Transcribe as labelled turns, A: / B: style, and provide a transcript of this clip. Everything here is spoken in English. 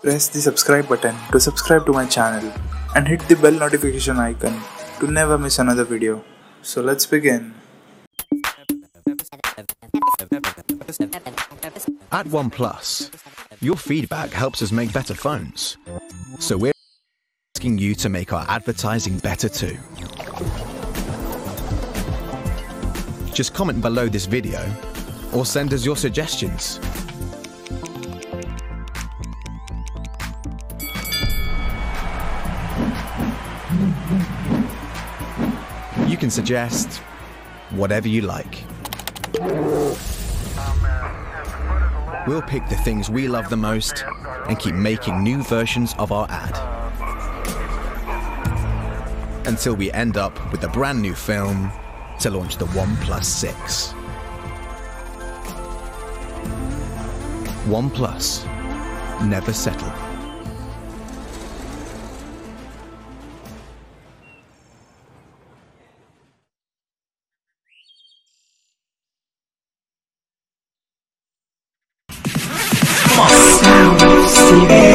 A: Press the subscribe button to subscribe to my channel and hit the bell notification icon to never miss another video. So let's begin.
B: At Oneplus, your feedback helps us make better phones. So we're asking you to make our advertising better too. Just comment below this video or send us your suggestions. You can suggest whatever you like. We'll pick the things we love the most and keep making new versions of our ad. Until we end up with a brand new film to launch the Oneplus 6. Oneplus. Never settle.
C: Sound serious.